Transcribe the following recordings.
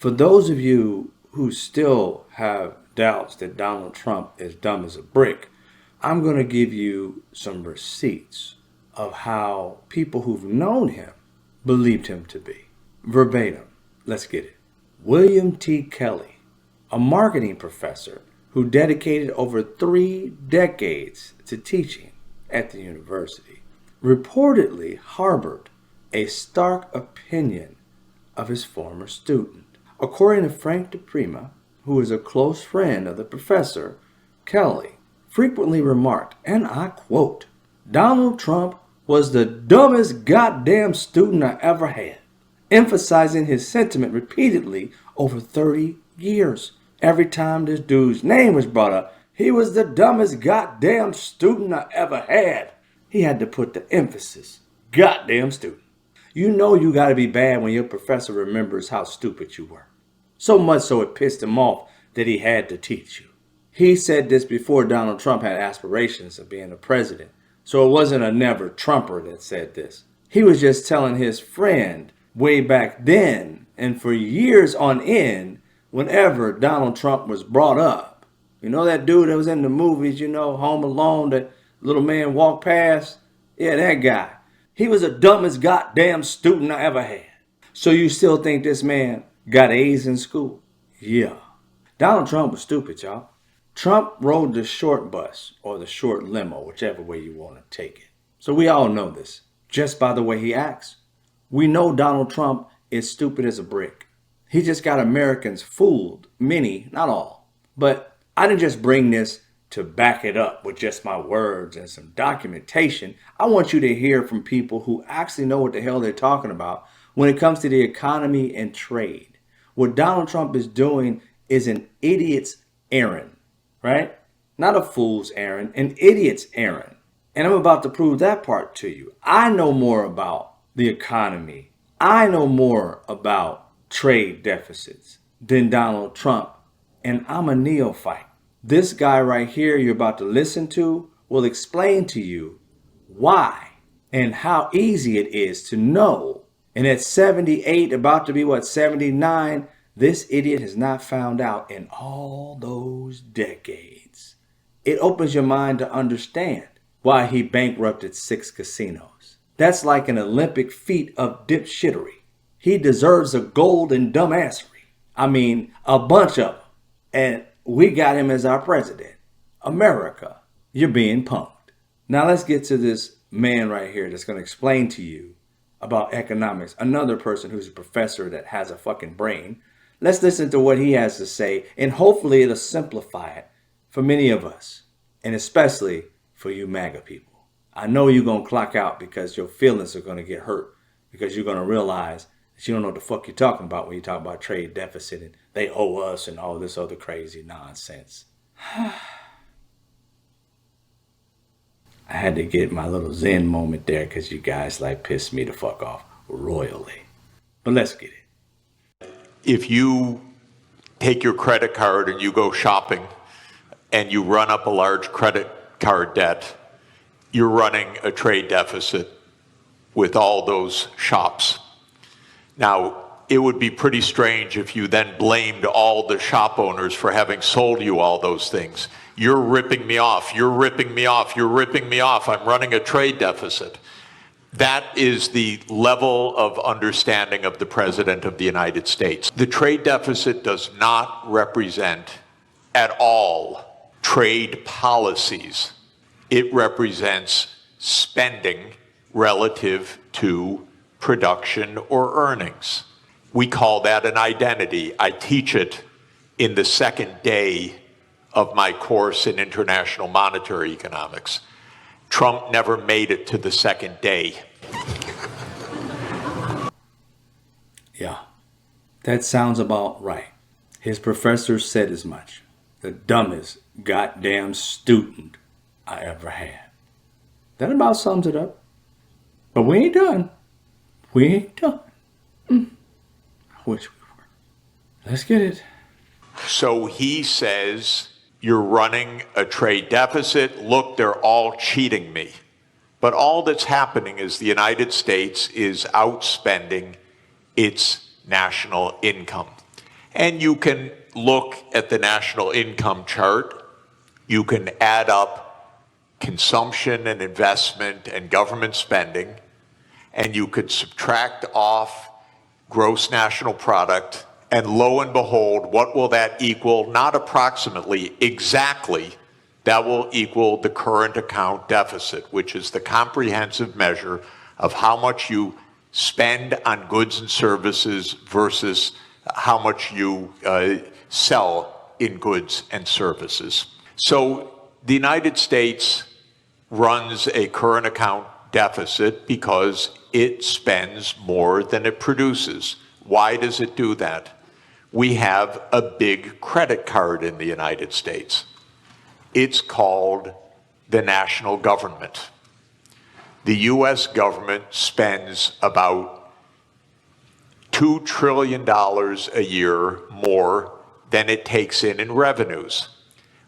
For those of you who still have doubts that Donald Trump is dumb as a brick, I'm going to give you some receipts of how people who've known him believed him to be. Verbatim. Let's get it. William T. Kelley, a marketing professor who dedicated over 3 decades to teaching at the university, reportedly harbored a stark opinion of his former student. According to Frank DePrima, who is a close friend of the professor, Kelley frequently remarked, and I quote, "Donald Trump was the dumbest goddamn student I ever had," emphasizing his sentiment repeatedly over 30 years. Every time this dude's name was brought up, he was the dumbest goddamn student I ever had. He had to put the emphasis, goddamn student. You know you gotta be bad when your professor remembers how stupid you were. So much so it pissed him off that he had to teach you. He said this before Donald Trump had aspirations of being a president. So it wasn't a never Trumper that said this. He was just telling his friend way back then and for years on end, whenever Donald Trump was brought up. You know that dude that was in the movies, Home Alone, that little man walked past? Yeah, that guy. He was the dumbest goddamn student I ever had. So you still think this man got A's in school? Yeah. Donald Trump was stupid, y'all. Trump rode the short bus or the short limo, whichever way you want to take it. So we all know this, just by the way he acts. We know Donald Trump is stupid as a brick. He just got Americans fooled, many, not all. But I didn't just bring this to back it up with just my words and some documentation. I want you to hear from people who actually know what the hell they're talking about when it comes to the economy and trade. What Donald Trump is doing is an idiot's errand, right? Not a fool's errand, an idiot's errand. And I'm about to prove that part to you. I know more about the economy. I know more about trade deficits than Donald Trump, and I'm a neophyte. This guy right here you're about to listen to will explain to you why and how easy it is to know. And at 78, about to be 79, this idiot has not found out in all those decades. It opens your mind to understand why he bankrupted 6 casinos. That's like an Olympic feat of dipshittery. He deserves a gold and dumbassery. I mean, a bunch of them. And we got him as our president. America, you're being punked. Now let's get to this man right here that's going to explain to you about economics. Another person who's a professor that has a fucking brain. Let's listen to what he has to say, and hopefully it'll simplify it for many of us, and especially for you MAGA people. I know you're going to clock out because your feelings are going to get hurt, because you're going to realize that you don't know what the fuck you're talking about when you talk about trade deficit and they owe us and all this other crazy nonsense. I had to get my little zen moment there because you guys pissed me the fuck off royally. But let's get it. If you take your credit card and you go shopping and you run up a large credit card debt, you're running a trade deficit with all those shops. Now, it would be pretty strange if you then blamed all the shop owners for having sold you all those things. You're ripping me off, you're ripping me off, you're ripping me off, I'm running a trade deficit. That is the level of understanding of the President of the United States. The trade deficit does not represent at all trade policies. It represents spending relative to production or earnings. We call that an identity. I teach it in the second day of my course in international monetary economics. Trump never made it to the second day. Yeah, that sounds about right. His professor said as much. The dumbest goddamn student I ever had. That about sums it up. But we ain't done. We ain't done. I wish we were. Let's get it. So he says, you're running a trade deficit. Look, they're all cheating me. But all that's happening is the United States is outspending its national income. And you can look at the national income chart. You can add up consumption and investment and government spending, and you could subtract off gross national product, and lo and behold, what will that equal? Not approximately, exactly. That will equal the current account deficit, which is the comprehensive measure of how much you spend on goods and services versus how much you sell in goods and services. So the United States runs a current account deficit because it spends more than it produces. Why does it do that? We have a big credit card in the United States. It's called the national government. The US government spends about $2 trillion a year more than it takes in revenues.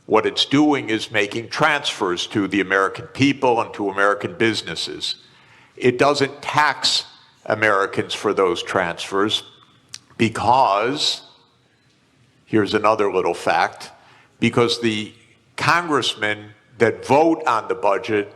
What it's doing is making transfers to the American people and to American businesses. It doesn't tax Americans for those transfers because, here's another little fact, because the congressmen that vote on the budget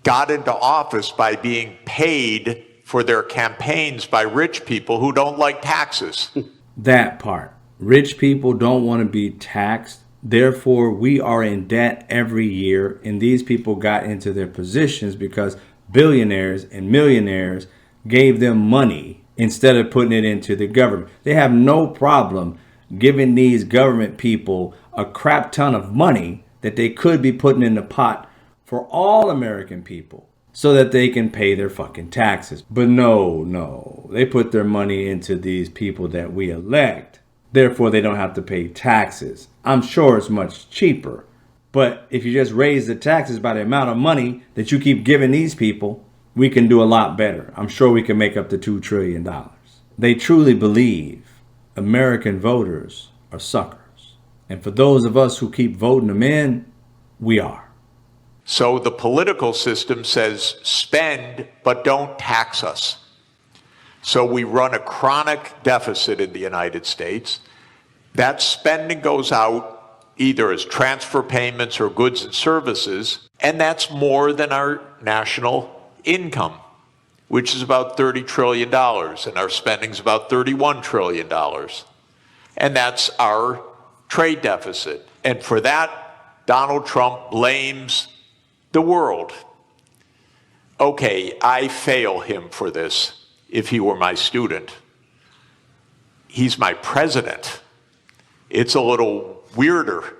got into office by being paid for their campaigns by rich people who don't like taxes. That part. Rich people don't want to be taxed. Therefore, we are in debt every year. And these people got into their positions because billionaires and millionaires gave them money instead of putting it into the government. They have no problem giving these government people a crap ton of money that they could be putting in the pot for all American people so that they can pay their fucking taxes. But no, they put their money into these people that we elect. Therefore, they don't have to pay taxes. I'm sure it's much cheaper. But if you just raise the taxes by the amount of money that you keep giving these people, we can do a lot better. I'm sure we can make up to $2 trillion. They truly believe American voters are suckers. And for those of us who keep voting them in, we are. So the political system says spend, but don't tax us. So we run a chronic deficit in the United States. That spending goes out either as transfer payments or goods and services, and that's more than our national income, which is about $30 trillion, and our spending is about $31 trillion. And that's our trade deficit. And for that, Donald Trump blames the world. Okay, I fail him for this if he were my student. He's my president. It's a little weirder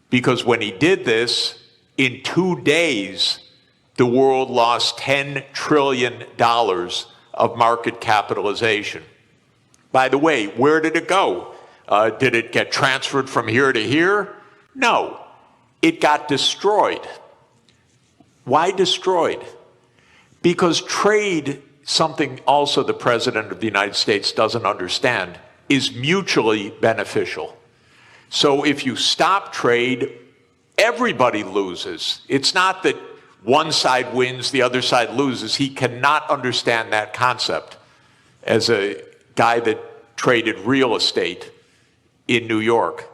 because when he did this, in 2 days, the world lost $10 trillion of market capitalization. By the way, where did it go? Did it get transferred from here to here? No, it got destroyed. Why destroyed? Because trade, something also the President of the United States doesn't understand, is mutually beneficial. So if you stop trade, everybody loses. It's not that one side wins, the other side loses. He cannot understand that concept as a guy that traded real estate in New York.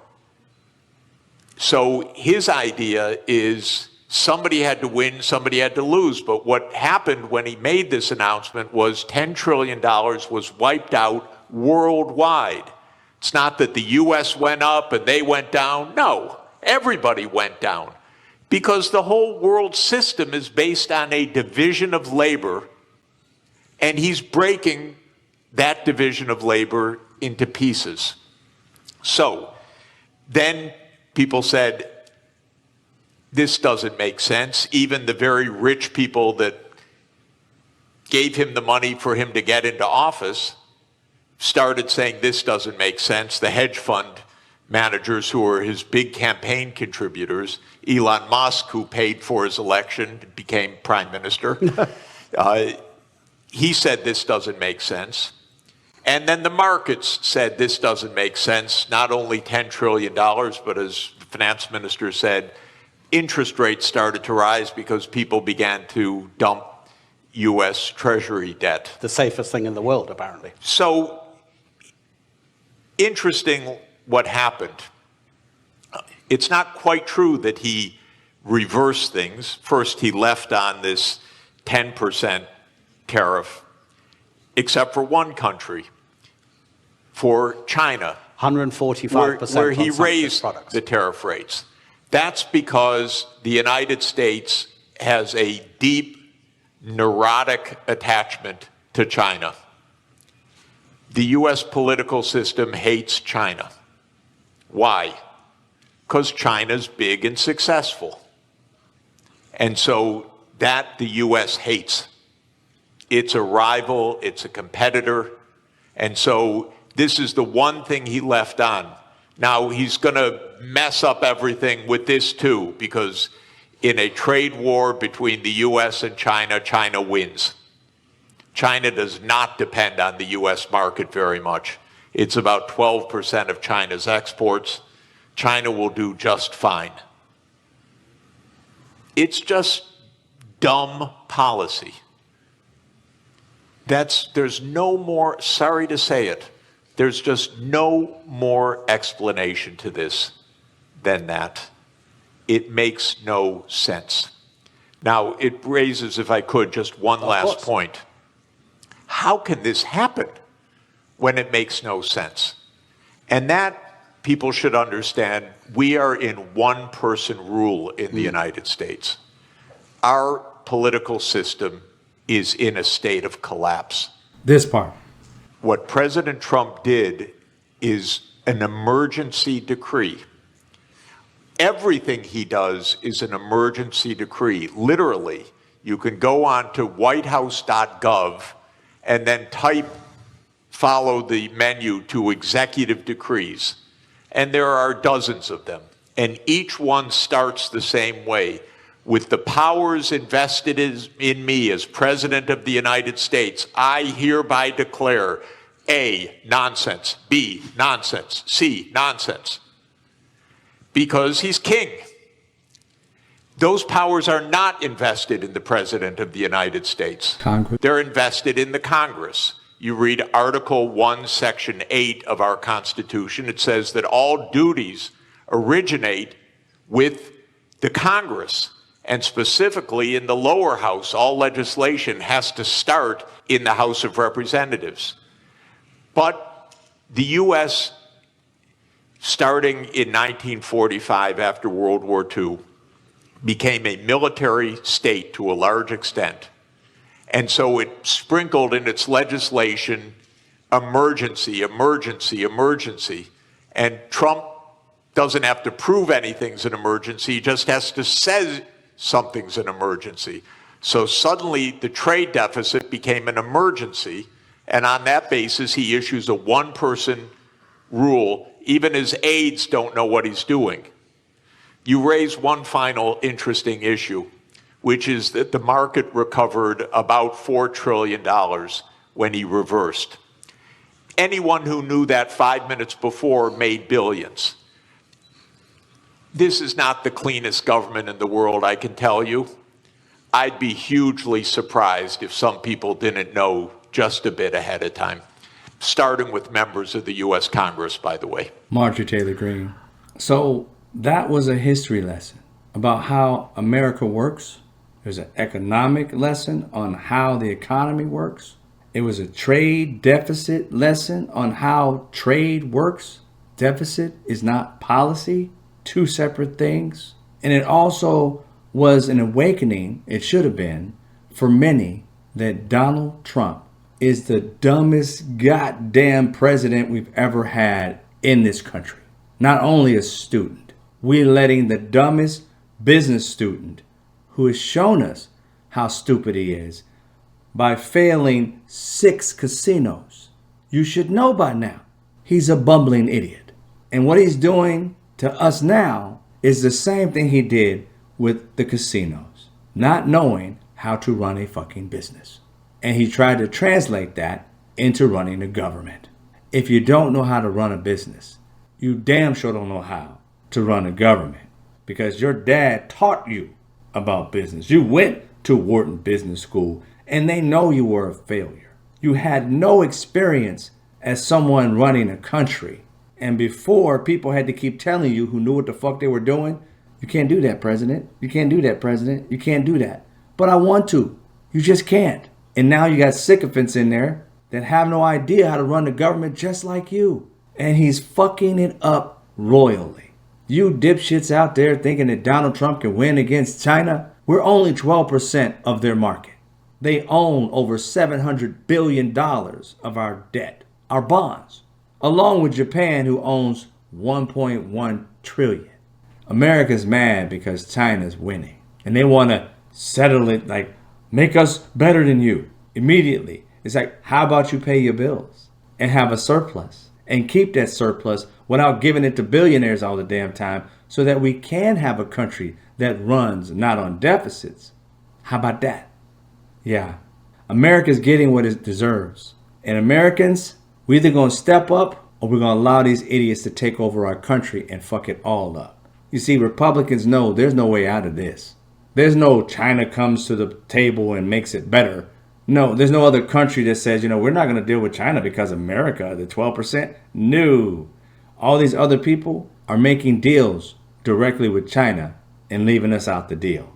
So his idea is somebody had to win, somebody had to lose. But what happened when he made this announcement was $10 trillion was wiped out worldwide. It's not that the US went up and they went down. No, everybody went down because the whole world system is based on a division of labor, and he's breaking that division of labor into pieces. So then people said, this doesn't make sense. Even the very rich people that gave him the money for him to get into office started saying this doesn't make sense. The hedge fund managers who were his big campaign contributors, Elon Musk, who paid for his election, became prime minister. He said this doesn't make sense. And then the markets said this doesn't make sense. Not only $10 trillion, but as the finance minister said, interest rates started to rise because people began to dump U.S. Treasury debt. The safest thing in the world, apparently. So interesting what happened. It's not quite true that he reversed things. First, he left on this 10% tariff, except for one country, for China, 145% where he on some raised products. the tariff rates. That's because the United States has a deep, neurotic attachment to China. The U.S. political system hates China. Why? Because China's big and successful. And so that the U.S. hates. It's a rival, it's a competitor, and so this is the one thing he left on. Now, he's going to mess up everything with this too, because in a trade war between the U.S. and China, China wins. China does not depend on the U.S. market very much. It's about 12% of China's exports. China will do just fine. It's just dumb policy. There's no more, sorry to say it, there's just no more explanation to this than that. It makes no sense. Now, it raises, if I could, just one last point. How can this happen when it makes no sense? And that, people should understand, we are in one-person rule in the United States. Our political system is in a state of collapse. This part. What President Trump did is an emergency decree. Everything he does is an emergency decree. Literally, you can go on to whitehouse.gov and then follow the menu to executive decrees. And there are dozens of them. And each one starts the same way. With the powers invested in me as President of the United States, I hereby declare A, nonsense, B, nonsense, C, nonsense. Because he's king. Those powers are not invested in the President of the United States. Congress. They're invested in the Congress. You read Article 1, Section 8 of our Constitution. It says that all duties originate with the Congress. And specifically in the lower house, all legislation has to start in the House of Representatives. But the U.S., starting in 1945 after World War II, became a military state to a large extent. And so it sprinkled in its legislation emergency, emergency, emergency. And Trump doesn't have to prove anything's an emergency, he just has to say something's an emergency. So suddenly the trade deficit became an emergency, and on that basis he issues a one-person rule. Even his aides don't know what he's doing. You raise one final interesting issue, which is that the market recovered about $4 trillion when he reversed. Anyone who knew that 5 minutes before made billions. This is not the cleanest government in the world, I can tell you. I'd be hugely surprised if some people didn't know just a bit ahead of time, starting with members of the U.S. Congress, by the way. Marjorie Taylor Greene. So that was a history lesson about how America works. There's an economic lesson on how the economy works. It was a trade deficit lesson on how trade works. Deficit is not policy. Two separate things. And it also was an awakening, it should have been, for many, that Donald Trump is the dumbest goddamn president we've ever had in this country. Not only a student, we're letting the dumbest business student who has shown us how stupid he is by failing 6 casinos. You should know by now, he's a bumbling idiot. And what he's doing to us now is the same thing he did with the casinos, not knowing how to run a fucking business. And he tried to translate that into running a government. If you don't know how to run a business, you damn sure don't know how to run a government, because your dad taught you about business. You went to Wharton Business School and they know you were a failure. You had no experience as someone running a country. And before, people had to keep telling you, who knew what the fuck they were doing, you can't do that, President. You can't do that, President. You can't do that. But I want to. You just can't. And now you got sycophants in there that have no idea how to run the government just like you. And he's fucking it up royally. You dipshits out there thinking that Donald Trump can win against China, we're only 12% of their market. They own over $700 billion of our debt, our bonds, along with Japan, who owns 1.1 trillion. America's mad because China's winning. And they want to settle it, like, make us better than you immediately. It's like, how about you pay your bills and have a surplus and keep that surplus without giving it to billionaires all the damn time, so that we can have a country that runs not on deficits. How about that? Yeah. America's getting what it deserves. And Americans, we're either going to step up or we're going to allow these idiots to take over our country and fuck it all up. You see, Republicans know there's no way out of this. There's no China comes to the table and makes it better. No, there's no other country that says, we're not going to deal with China because America, the 12%. No. All these other people are making deals directly with China and leaving us out the deal.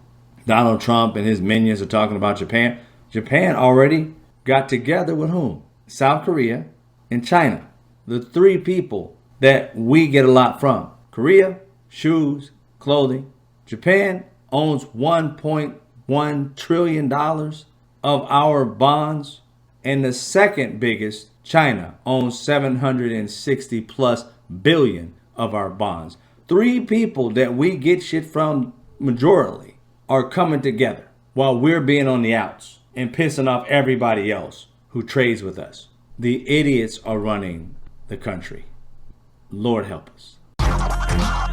Donald Trump and his minions are talking about Japan. Japan already got together with whom? South Korea and China. The three people that we get a lot from. Korea, shoes, clothing. Japan owns $1.1 trillion of our bonds. And the second biggest, China, owns 760 plus billion of our bonds. Three people that we get shit from majorly are coming together while we're being on the outs and pissing off everybody else who trades with us. The idiots are running the country. Lord help us.